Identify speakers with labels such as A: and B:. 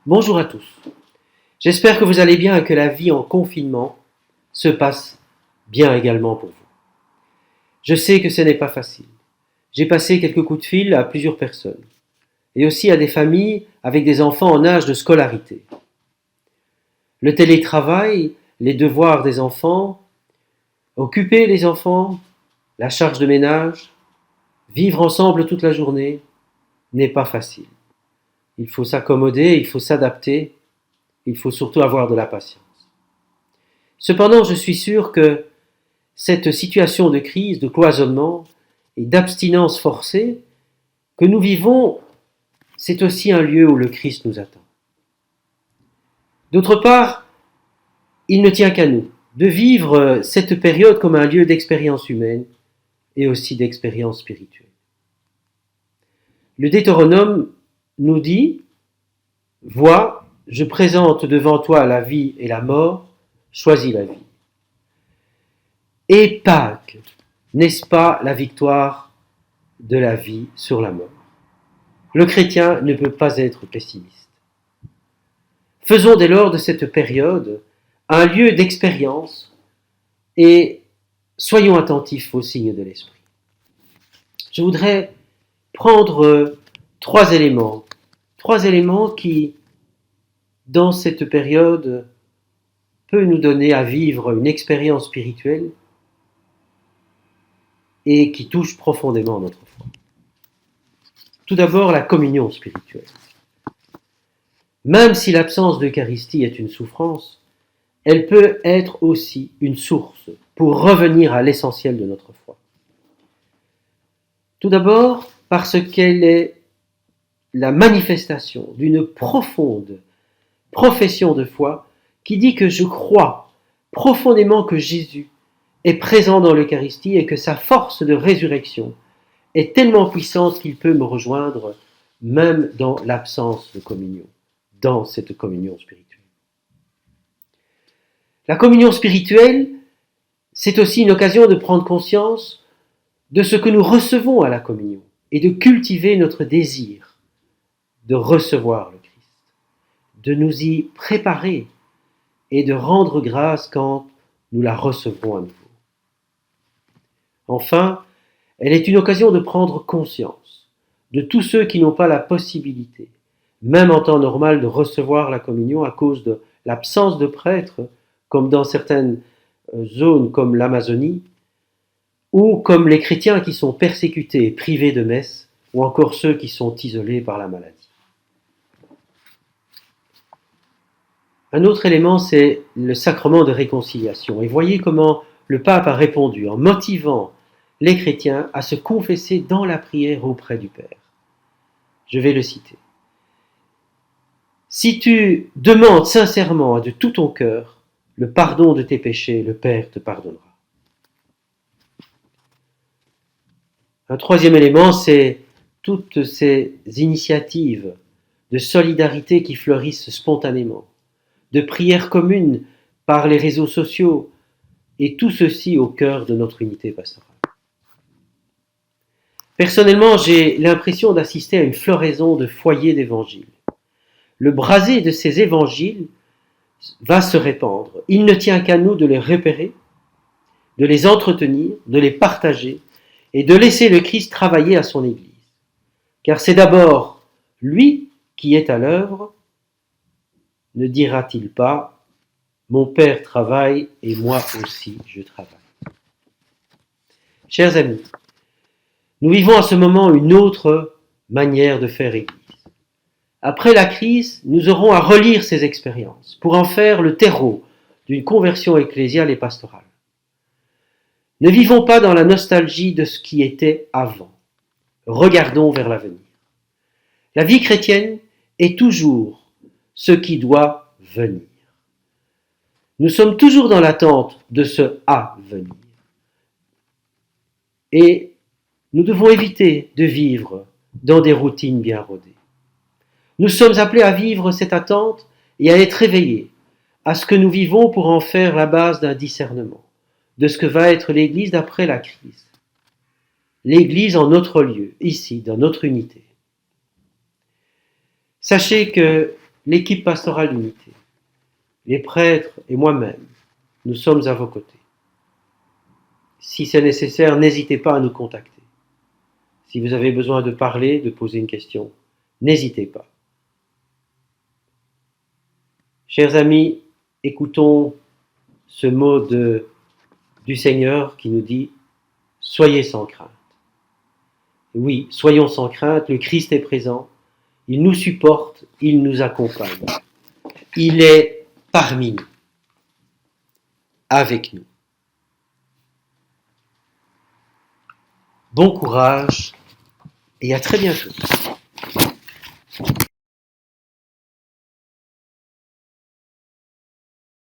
A: Bonjour à tous. J'espère que vous allez bien et que la vie en confinement se passe bien également pour vous. Je sais que ce n'est pas facile. J'ai passé quelques coups de fil à plusieurs personnes et aussi à des familles avec des enfants en âge de scolarité. Le télétravail, les devoirs des enfants, occuper les enfants, la charge de ménage, vivre ensemble toute la journée n'est pas facile. Il faut s'accommoder, il faut s'adapter, il faut surtout avoir de la patience. Cependant, je suis sûr que cette situation de crise, de cloisonnement et d'abstinence forcée que nous vivons, c'est aussi un lieu où le Christ nous attend. D'autre part, il ne tient qu'à nous de vivre cette période comme un lieu d'expérience humaine et aussi d'expérience spirituelle. Le Deutéronome nous dit « Vois, je présente devant toi la vie et la mort, choisis la vie. » Et Pâques, n'est-ce pas la victoire de la vie sur la mort? Le chrétien ne peut pas être pessimiste. Faisons dès lors de cette période un lieu d'expérience et soyons attentifs aux signes de l'esprit. Je voudrais prendre trois éléments qui, dans cette période, peut nous donner à vivre une expérience spirituelle et qui touche profondément notre foi. Tout d'abord, la communion spirituelle. Même si l'absence d'Eucharistie est une souffrance, elle peut être aussi une source pour revenir à l'essentiel de notre foi. Tout d'abord, parce qu'elle est la manifestation d'une profonde profession de foi qui dit que je crois profondément que Jésus est présent dans l'Eucharistie et que sa force de résurrection est tellement puissante qu'il peut me rejoindre même dans l'absence de communion, dans cette communion spirituelle. La communion spirituelle, c'est aussi une occasion de prendre conscience de ce que nous recevons à la communion et de cultiver notre désir de recevoir le Christ, de nous y préparer et de rendre grâce quand nous la recevrons à nouveau. Enfin, elle est une occasion de prendre conscience de tous ceux qui n'ont pas la possibilité, même en temps normal, de recevoir la communion à cause de l'absence de prêtres, comme dans certaines zones comme l'Amazonie, ou comme les chrétiens qui sont persécutés et privés de messe, ou encore ceux qui sont isolés par la maladie. Un autre élément, c'est le sacrement de réconciliation. Et voyez comment le pape a répondu en motivant les chrétiens à se confesser dans la prière auprès du Père. Je vais le citer. Si tu demandes sincèrement et de tout ton cœur le pardon de tes péchés, le Père te pardonnera. Un troisième élément, c'est toutes ces initiatives de solidarité qui fleurissent spontanément, de prières communes par les réseaux sociaux, et tout ceci au cœur de notre unité pastorale. Personnellement, j'ai l'impression d'assister à une floraison de foyers d'évangiles. Le brasier de ces évangiles va se répandre. Il ne tient qu'à nous de les repérer, de les entretenir, de les partager et de laisser le Christ travailler à son Église. Car c'est d'abord lui qui est à l'œuvre. Ne dira-t-il pas « Mon Père travaille et moi aussi je travaille ». Chers amis, nous vivons à ce moment une autre manière de faire Église. Après la crise, nous aurons à relire ces expériences pour en faire le terreau d'une conversion ecclésiale et pastorale. Ne vivons pas dans la nostalgie de ce qui était avant. Regardons vers l'avenir. La vie chrétienne est toujours ce qui doit venir. Nous sommes toujours dans l'attente de ce à venir. Et nous devons éviter de vivre dans des routines bien rodées. Nous sommes appelés à vivre cette attente et à être éveillés à ce que nous vivons pour en faire la base d'un discernement de ce que va être l'Église d'après la crise. L'Église en notre lieu, ici, dans notre unité. Sachez que l'équipe pastorale d'unité, les prêtres et moi-même, nous sommes à vos côtés. Si c'est nécessaire, n'hésitez pas à nous contacter. Si vous avez besoin de parler, de poser une question, n'hésitez pas. Chers amis, écoutons ce mot du Seigneur qui nous dit « Soyez sans crainte ». Oui, soyons sans crainte, le Christ est présent, il nous supporte, il nous accompagne. Il est parmi nous, avec nous. Bon courage et à très bientôt.